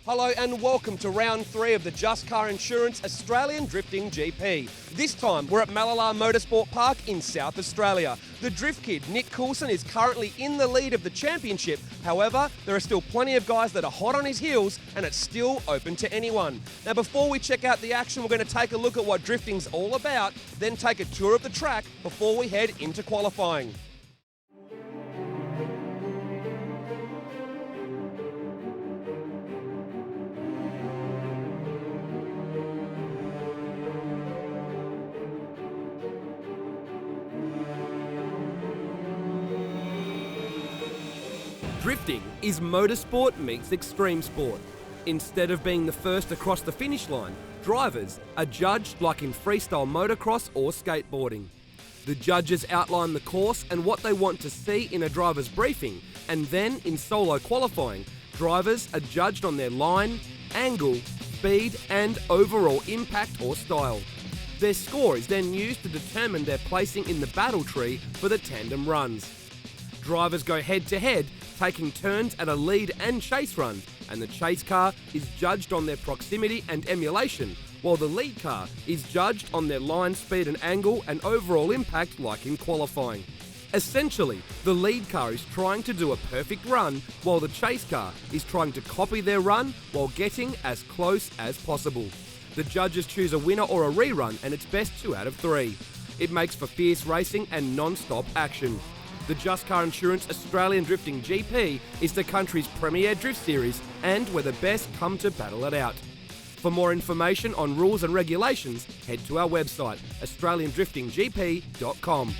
Hello and welcome to round 3 of the Just Car Insurance Australian Drifting GP. This time we're at Mallala Motorsport Park in South Australia. The drift kid Nick Coulson is currently in the lead of the championship. However, there are still plenty of guys that are hot on his heels and it's still open to anyone. Now before we check out the action, we're going to take a look at what drifting's all about, then take a tour of the track before we head into qualifying. Drifting is motorsport meets extreme sport. Instead of being the first across the finish line, drivers are judged like in freestyle motocross or skateboarding. The judges outline the course and what they want to see in a driver's briefing, and then in solo qualifying, drivers are judged on their line, angle, speed and overall impact or style. Their score is then used to determine their placing in the battle tree for the tandem runs. Drivers go head-to-head, taking turns at a lead and chase run, and the chase car is judged on their proximity and emulation, while the lead car is judged on their line speed and angle and overall impact like in qualifying. Essentially, the lead car is trying to do a perfect run, while the chase car is trying to copy their run while getting as close as possible. The judges choose a winner or a rerun, and it's best 2 out of 3. It makes for fierce racing and non-stop action. The Just Car Insurance Australian Drifting GP is the country's premier drift series and where the best come to battle it out. For more information on rules and regulations, head to our website, australiandriftinggp.com.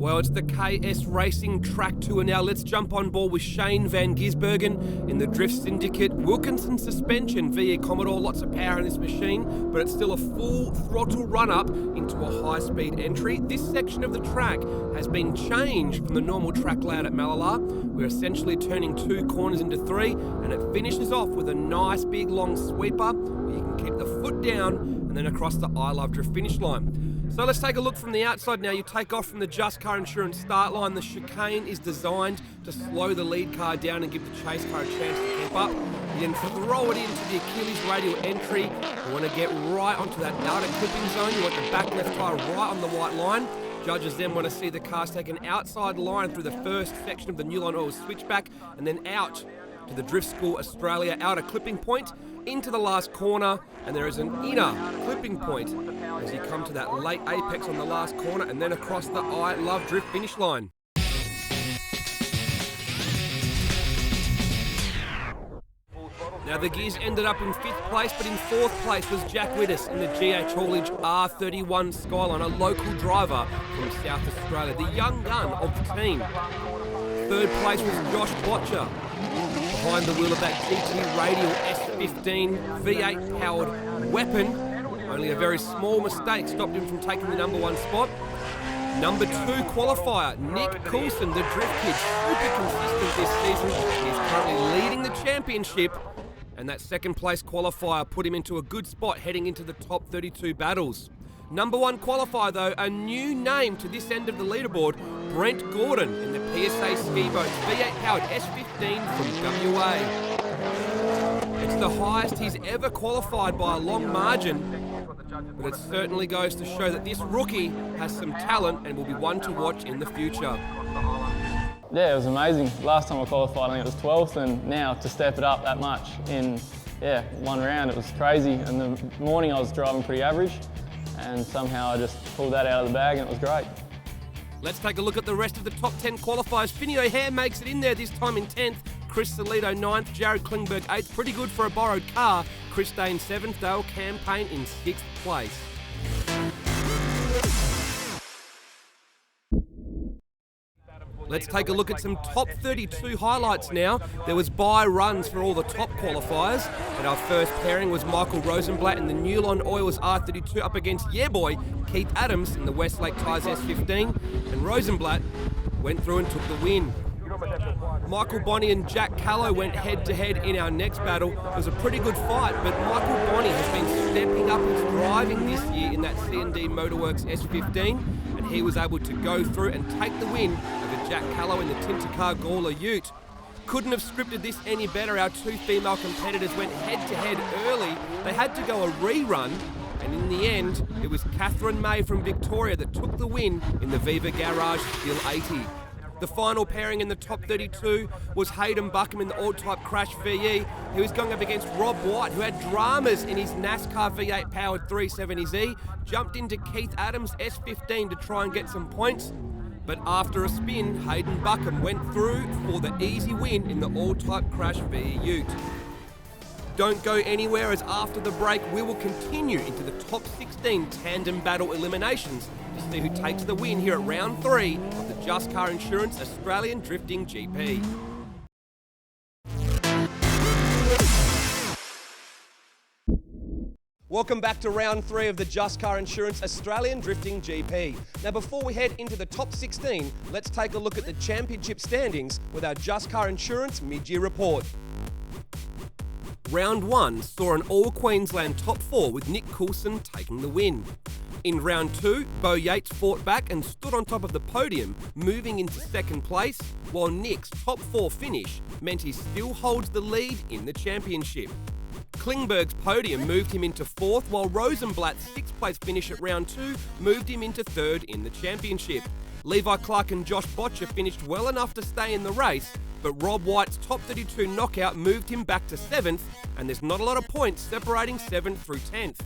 Well, it's the KS Racing Track Tour now. Let's jump on board with Shane van Gisbergen in the Drift Syndicate. Wilkinson suspension, VE Commodore, lots of power in this machine, but it's still a full throttle run-up into a high-speed entry. This section of the track has been changed from the normal track layout at Mallala. We're essentially turning 2 corners into 3, and it finishes off with a nice big long sweeper where you can keep the foot down and then across the I Love Drift finish line. So let's take a look from the outside now. You take off from the Just Car Insurance start line. The chicane is designed to slow the lead car down and give the chase car a chance to keep up. You then throw it into the Achilles radial entry. You want to get right onto that outer clipping zone. You want the back left tyre right on the white line. Judges then want to see the cars take an outside line through the first section of the New Line Oil switchback and then out to the Drift School Australia outer clipping point, into the last corner, and there is an inner clipping point as you come to that late apex on the last corner and then across the I Love Drift finish line. Now the Gears ended up in 5th place, but in 4th place was Jack Wittes in the GH Haulage R31 Skyline, a local driver from South Australia, the young gun of the team. 3rd place was Josh Botcher, behind the wheel of that GT Radial S15 V8 powered weapon. Only a very small mistake stopped him from taking the number 1 spot. Number 2 qualifier, Nick Coulson, the drift kid, super consistent this season. He's currently leading the championship, and that 2nd place qualifier put him into a good spot heading into the top 32 battles. Number 1 qualifier though, a new name to this end of the leaderboard, Brent Gordon in the PSA Ski Boats V8 powered S15 from WA. It's the highest he's ever qualified by a long margin, but it certainly goes to show that this rookie has some talent and will be one to watch in the future. Yeah, it was amazing. Last time I qualified, I think it was 12th, and now to step it up that much in 1 round, it was crazy. And the morning I was driving pretty average, and somehow I just pulled that out of the bag and it was great. Let's take a look at the rest of the top 10 qualifiers. Finney O'Hare makes it in there, this time in 10th. Chris Solito 9th, Jared Klingberg 8th. Pretty good for a borrowed car. Chris Dane 7th, Dale Campaign in 6th place. Let's take a look at some top 32 highlights now. There was bye runs for all the top qualifiers, and our first pairing was Michael Rosenblatt in the New Line Oilers R32 up against Keith Adams in the Westlake Tyres S15, and Rosenblatt went through and took the win. Michael Bonney and Jack Callow went head-to-head in our next battle. It was a pretty good fight, but Michael Bonney has been stepping up his driving this year in that C&D Motorworks S15, and he was able to go through and take the win over Jack Callow in the Tintercar Gawler Ute. Couldn't have scripted this any better. Our two female competitors went head-to-head early. They had to go a rerun, and in the end, it was Catherine May from Victoria that took the win in the Viva Garage Still 80. The final pairing in the top 32 was Hayden Buckham in the all-type Crash VE. He was going up against Rob White, who had dramas in his NASCAR V8 powered 370Z, jumped into Keith Adams' S15 to try and get some points. But after a spin, Hayden Buckham went through for the easy win in the all-type Crash VE Ute. Don't go anywhere, as after the break we will continue into the top 16 tandem battle eliminations to see who takes the win here at round 3 of the Just Car Insurance Australian Drifting GP. Welcome back to round 3 of the Just Car Insurance Australian Drifting GP. Now before we head into the top 16, let's take a look at the championship standings with our Just Car Insurance mid-year report. Round 1 saw an all-Queensland top 4 with Nick Coulson taking the win. In round 2, Bo Yates fought back and stood on top of the podium, moving into second place, while Nick's top 4 finish meant he still holds the lead in the championship. Klingberg's podium moved him into 4th, while Rosenblatt's 6th place finish at round 2 moved him into 3rd in the championship. Levi Clark and Josh Botcher finished well enough to stay in the race, but Rob White's top 32 knockout moved him back to 7th, and there's not a lot of points separating 7th through 10th.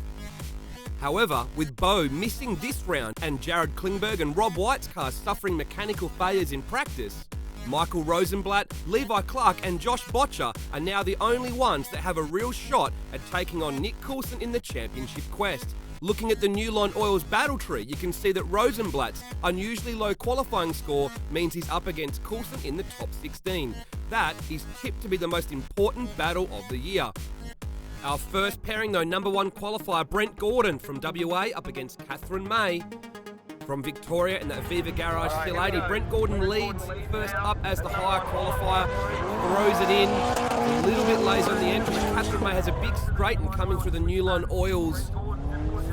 However, with Bo missing this round and Jared Klingberg and Rob White's cars suffering mechanical failures in practice, Michael Rosenblatt, Levi Clark and Josh Botcher are now the only ones that have a real shot at taking on Nick Coulson in the championship quest. Looking at the Newline Oils battle tree, you can see that Rosenblatt's unusually low qualifying score means he's up against Coulson in the top 16. That is tipped to be the most important battle of the year. Our first pairing though, number 1 qualifier Brent Gordon from WA up against Catherine May from Victoria in the Viva Garage Still 80. Brent Gordon leads first up as the higher qualifier, throws it in, a little bit lazy on the entry. Catherine May has a big straighten coming through the Newline Oils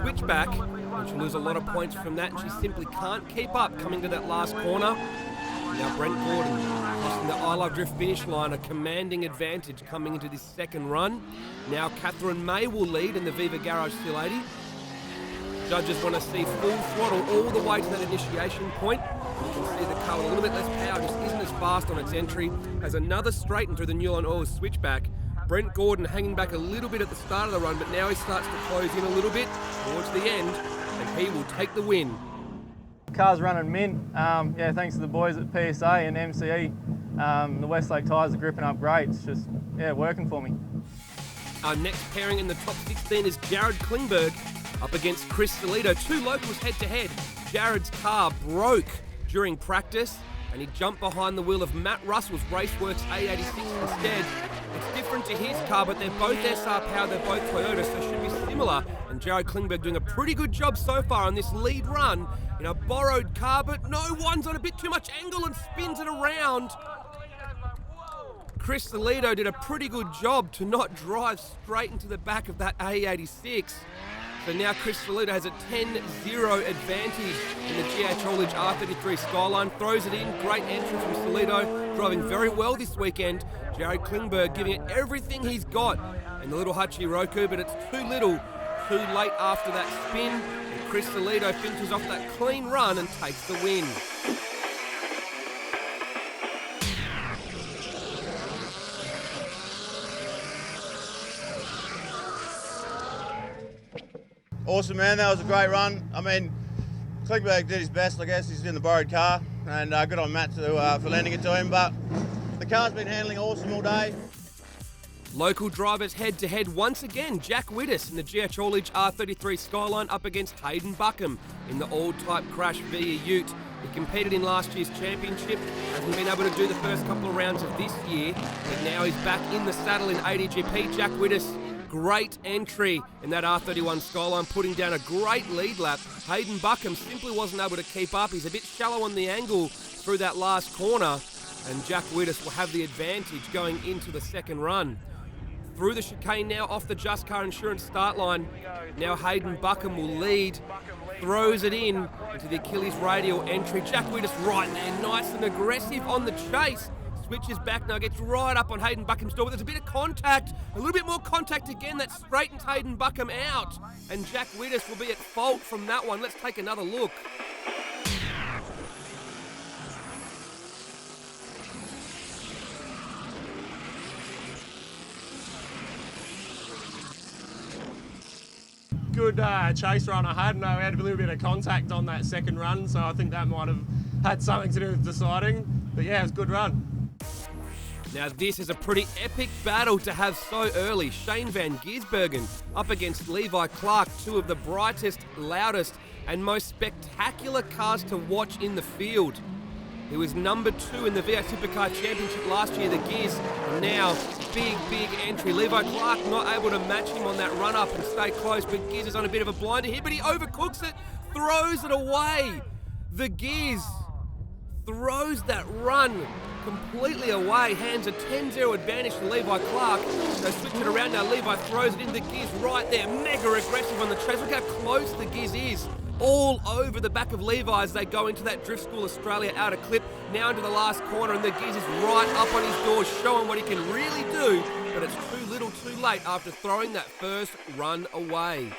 switchback, and she'll lose a lot of points from that, and she simply can't keep up coming to that last corner. Now Brent Gordon crossing the I Love Drift finish line, a commanding advantage coming into this second run. Now Catherine May will lead in the Viva Garage Still 80. Judges want to see full throttle all the way to that initiation point. You can see the car with a little bit less power just isn't as fast on its entry. Has another straighten through the Newline Oils switchback. Brent Gordon hanging back a little bit at the start of the run, but now he starts to close in a little bit towards the end, and he will take the win. Car's running mint. Yeah, thanks to the boys at PSA and MCE. The Westlake tyres are gripping up great. It's just, yeah, working for me. Our next pairing in the top 16 is Jared Klingberg up against Chris Salito. Two locals head-to-head. Jared's car broke during practice, and he jumped behind the wheel of Matt Russell's Raceworks A86 instead. It's different to his car, but they're both SR powered, they're both Toyota, so it should be similar. And Jared Klingberg doing a pretty good job so far on this lead run in a borrowed car, but no, one's on a bit too much angle and spins it around. Chris Salito did a pretty good job to not drive straight into the back of that A86. So now Chris Salito has a 10-0 advantage in the GH Haulage R33 Skyline. Throws it in, great entry from Salito, driving very well this weekend. Jared Klingberg giving it everything he's got in the little Hachiroku, but it's too little, too late after that spin. And Chris Salito finishes off that clean run and takes the win. Awesome, man. That was a great run. I mean, Klingberg did his best, I guess. He's in the borrowed car, and good on Matt for lending it to him. But the car's been handling awesome all day. Local drivers head-to-head once again. Jack Widdis in the GH Haulage R33 Skyline up against Hayden Buckham in the all-type Crash VE Ute. He competed in last year's championship, hasn't been able to do the first couple of rounds of this year, but now he's back in the saddle in ADGP. Jack Widdis, great entry in that R31 Skyline, putting down a great lead lap. Hayden Buckham simply wasn't able to keep up. He's a bit shallow on the angle through that last corner. And Jack Widdis will have the advantage going into the second run. Through the chicane now off the Just Car Insurance start line. Now Hayden Buckham will lead, throws it in into the Achilles radial entry. Jack Widdis right there, nice and aggressive on the chase. Switches back now, gets right up on Hayden Buckham's door, but there's a bit of contact, a little bit more contact again, that straightens Hayden Buckham out. And Jack Widdis will be at fault from that one. Let's take another look. Good chase run I had. No, we had a little bit of contact on that second run, so I think that might have had something to do with deciding. But yeah, it was a good run. Now this is a pretty epic battle to have so early. Shane van Gisbergen up against Levi Clark, two of the brightest, loudest and most spectacular cars to watch in the field. He was number 2 in the V8 Supercar Championship last year, the Giz, and now big entry. Levi Clark not able to match him on that run up and stay close, but Giz is on a bit of a blinder here, but he overcooks it, throws it away. The Giz throws that run completely away, hands a 10-0 advantage to Levi Clark. They switch it around now, Levi throws it in, the Giz right there, mega aggressive on the chase. Look how close the Giz is. All over the back of Levi as they go into that Drift School Australia outer clip, now into the last corner, and the Giz is right up on his door, showing what he can really do, but it's too little too late after throwing that first run away.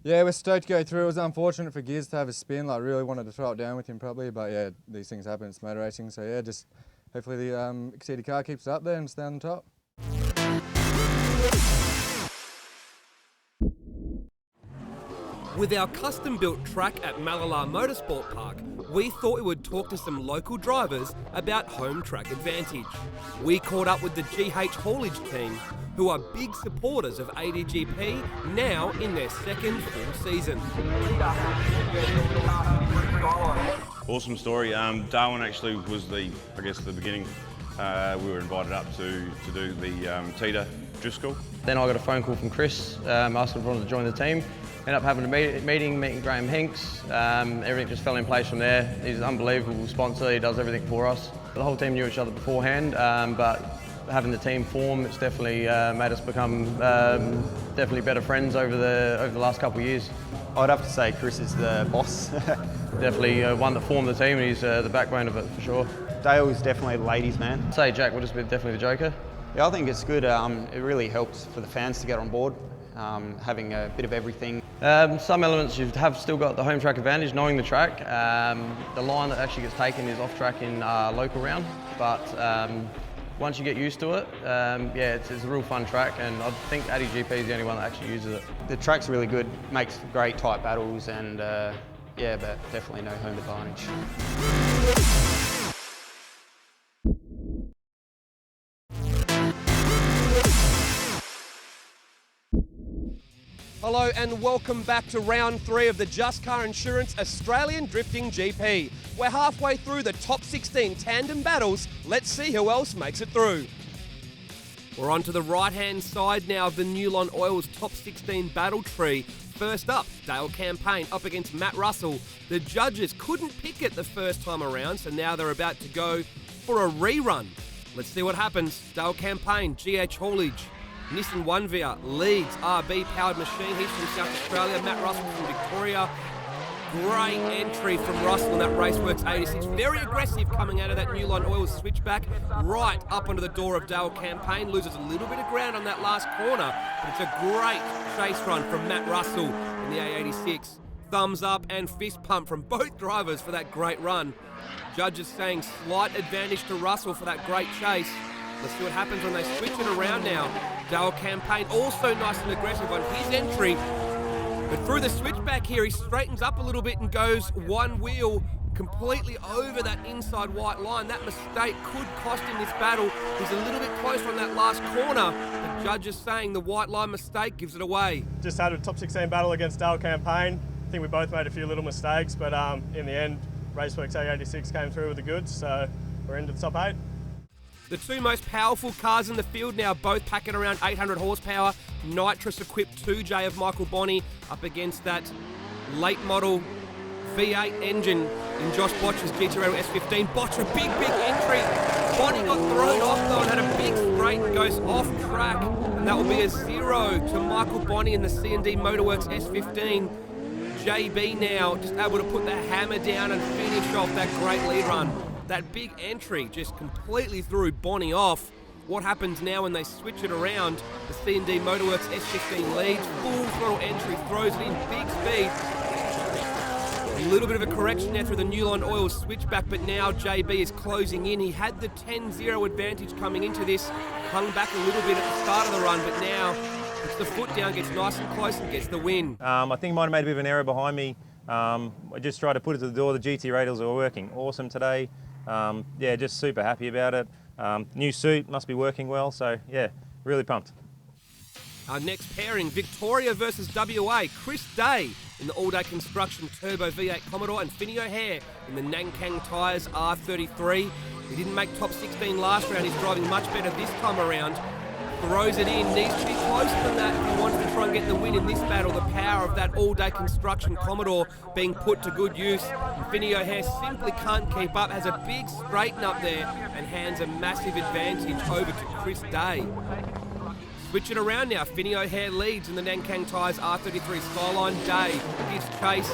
Yeah, we're stoked to go through. It was unfortunate for Giz to have a spin. Like, really wanted to throw it down with him probably, but yeah, these things happen. It's motor racing, so yeah, just hopefully the exceeded car keeps it up there and stay on the top. With our custom-built track at Mallala Motorsport Park, we thought we would talk to some local drivers about home track advantage. We caught up with the GH haulage team, who are big supporters of ADGP, now in their second full season. Awesome story. Darwin actually was the beginning. We were invited up to do the Teeter drift school. Then I got a phone call from Chris asking if I wanted to join the team. Ended up having a meeting Graham Hinks. Everything just fell in place from there. He's an unbelievable sponsor. He does everything for us. The whole team knew each other beforehand, but having the team form, it's definitely made us become definitely better friends over the last couple of years. I'd have to say Chris is the boss. Definitely one that formed the team, and he's the backbone of it for sure. Dale is definitely a ladies' man. I'd say Jack would just be definitely the joker. Yeah, I think it's good. It really helps for the fans to get on board, having a bit of everything. Some elements you have still got the home track advantage, knowing the track. The line that actually gets taken is off track in local round, but once you get used to it, yeah, it's a real fun track, and I think ADGP is the only one that actually uses it. The track's really good, makes great tight battles, and yeah, but definitely no home advantage. Hello and welcome back to round 3 of the Just Car Insurance Australian Drifting GP. We're halfway through the top 16 tandem battles. Let's see who else makes it through. We're on to the right-hand side now of the Newlon Oil's top 16 battle tree. First up, Dale Campaign up against Matt Russell. The judges couldn't pick it the first time around, so now they're about to go for a rerun. Let's see what happens. Dale Campaign, GH Haulage. Nissan 1Via leads RB powered machine. He's from South Australia. Matt Russell from Victoria. Great entry from Russell in that Raceworks 86. Very aggressive coming out of that Newlon Oil switchback. Right up onto the door of Dale Campaign. Loses a little bit of ground on that last corner. But it's a great chase run from Matt Russell in the A86. Thumbs up and fist pump from both drivers for that great run. Judges saying slight advantage to Russell for that great chase. Let's see what happens when they switch it around now. Dale Campaign also nice and aggressive on his entry. But through the switchback here, he straightens up a little bit and goes one wheel completely over that inside white line. That mistake could cost him this battle. He's a little bit closer on that last corner. The judge is saying the white line mistake gives it away. Just had a top 16 battle against Dale Campaign. I think we both made a few little mistakes, but in the end, Raceworks A86 came through with the goods, so we're into the top 8. The two most powerful cars in the field now, both packing around 800 horsepower, nitrous-equipped 2J of Michael Bonney up against that late model V8 engine in Josh Botch's GT S15. Botch, a big entry. Bonney got thrown off though and had a big straight and goes off track. And that will be a 0 to Michael Bonney in the C&D Motorworks S15. JB now just able to put the hammer down and finish off that great lead run. That big entry just completely threw Bonney off. What happens now when they switch it around? The C&D Motorworks S15 leads, full throttle entry, throws it in big speed. A little bit of a correction there through the Newline Oil switchback, but now JB is closing in. He had the 10-0 advantage coming into this, hung back a little bit at the start of the run, but now puts the foot down, gets nice and close and gets the win. I think I might have made a bit of an error behind me. I just tried to put it to the door. The GT radials are working awesome today. Yeah, just super happy about it. New suit must be working well, so yeah, really pumped. Our next pairing, Victoria versus WA. Chris Day in the all-day construction turbo V8 Commodore and Finney O'Hare in the Nankang Tyres R33. He didn't make top 16 last round. He's driving much better this time around. Throws it in, needs to be closer than that if he wants to try and get the win in this battle. The power of that all-day construction Commodore being put to good use. And Finney O'Hare simply can't keep up, has a big straighten up there and hands a massive advantage over to Chris Day. Switch it around now. Finney O'Hare leads in the Nankang Tyres R33 Skyline. Day gives chase.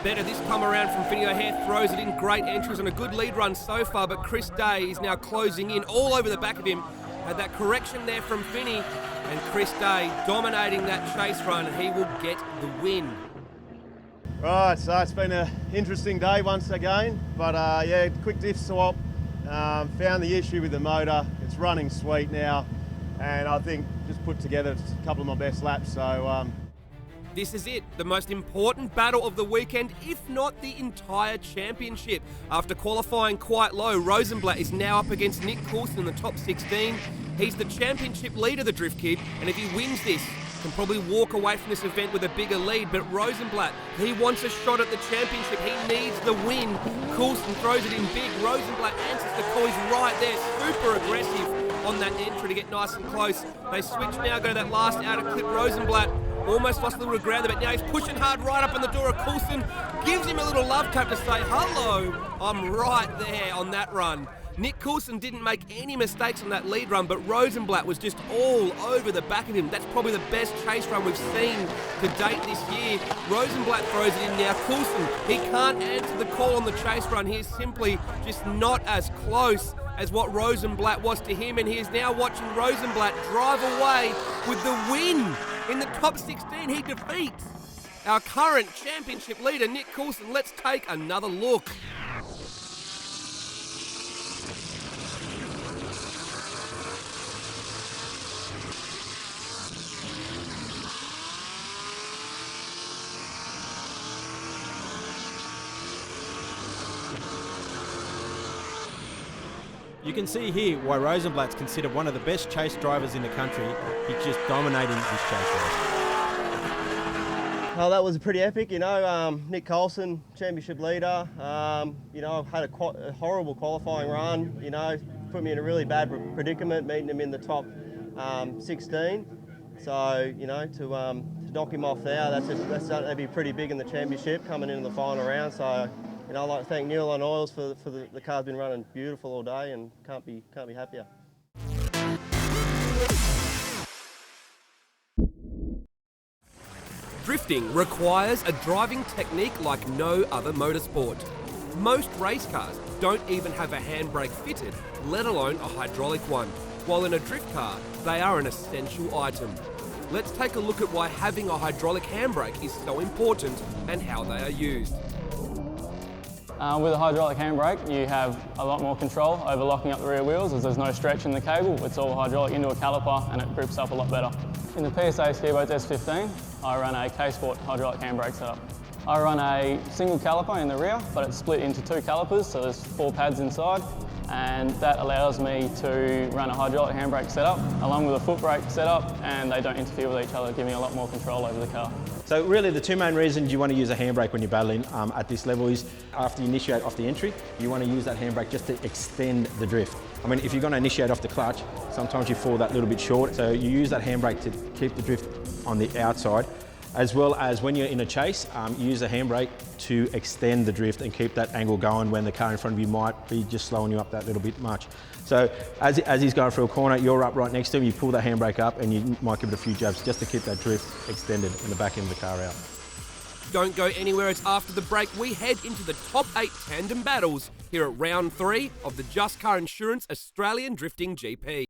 Better this time around from Finney O'Hare. Throws it in. Great entries and a good lead run so far, but Chris Day is now closing in all over the back of him. Had that correction there from Finney, and Chris Day dominating that chase run. He will get the win. Right, so it's been an interesting day once again, but yeah, quick diff swap. Found the issue with the motor. It's running sweet now, and I think just put together a couple of my best laps. So this is it, the most important battle of the weekend, if not the entire championship. After qualifying quite low, Rosenblatt is now up against Nick Coulson in the top 16. He's the championship leader, the Drift Kid, and if he wins this, can probably walk away from this event with a bigger lead. But Rosenblatt, he wants a shot at the championship. He needs the win. Coulson throws it in big. Rosenblatt answers the call. He's right there, super aggressive on that entry to get nice and close. They switch now, go to that last outer clip. Rosenblatt almost lost a little ground there, but now he's pushing hard right up on the door of Coulson. Gives him a little love tap to say, hello, I'm right there on that run. Nick Coulson didn't make any mistakes on that lead run, but Rosenblatt was just all over the back of him. That's probably the best chase run we've seen to date this year. Rosenblatt throws it in now. Coulson, he can't answer the call on the chase run. He is simply just not as close as what Rosenblatt was to him, and he is now watching Rosenblatt drive away with the win. In the top 16, he defeats our current championship leader, Nick Coulson. Let's take another look. You can see here why Rosenblatt's considered one of the best chase drivers in the country. He's just dominating this chase race. Oh, that was pretty epic, you know. Nick Coulson, championship leader. You know, had a horrible qualifying run. You know, put me in a really bad predicament, meeting him in the top 16. So, you know, to knock him off there, that'd be pretty big in the championship coming into the final round. So, you know, I'd like to thank Newline Oils for the car's been running beautiful all day, and can't be happier. Drifting requires a driving technique like no other motorsport. Most race cars don't even have a handbrake fitted, let alone a hydraulic one. While in a drift car, they are an essential item. Let's take a look at why having a hydraulic handbrake is so important and how they are used. With a hydraulic handbrake, you have a lot more control over locking up the rear wheels as there's no stretch in the cable. It's all hydraulic into a caliper and it grips up a lot better. In the PSA Skiboats S15, I run a K-Sport hydraulic handbrake setup. I run a single caliper in the rear, but it's split into two calipers, so there's 4 pads inside, and that allows me to run a hydraulic handbrake setup along with a foot brake setup, and they don't interfere with each other, giving me a lot more control over the car. So really the two main reasons you want to use a handbrake when you're battling at this level is after you initiate off the entry, you want to use that handbrake just to extend the drift. I mean, if you're going to initiate off the clutch, sometimes you fall that little bit short, so you use that handbrake to keep the drift on the outside, as well as when you're in a chase, you use a handbrake to extend the drift and keep that angle going when the car in front of you might be just slowing you up that little bit much. So as he's going through a corner, you're up right next to him, you pull that handbrake up and you might give it a few jabs just to keep that drift extended and the back end of the car out. Don't go anywhere, as after the break we head into the top 8 tandem battles here at round 3 of the Just Car Insurance Australian Drifting GP.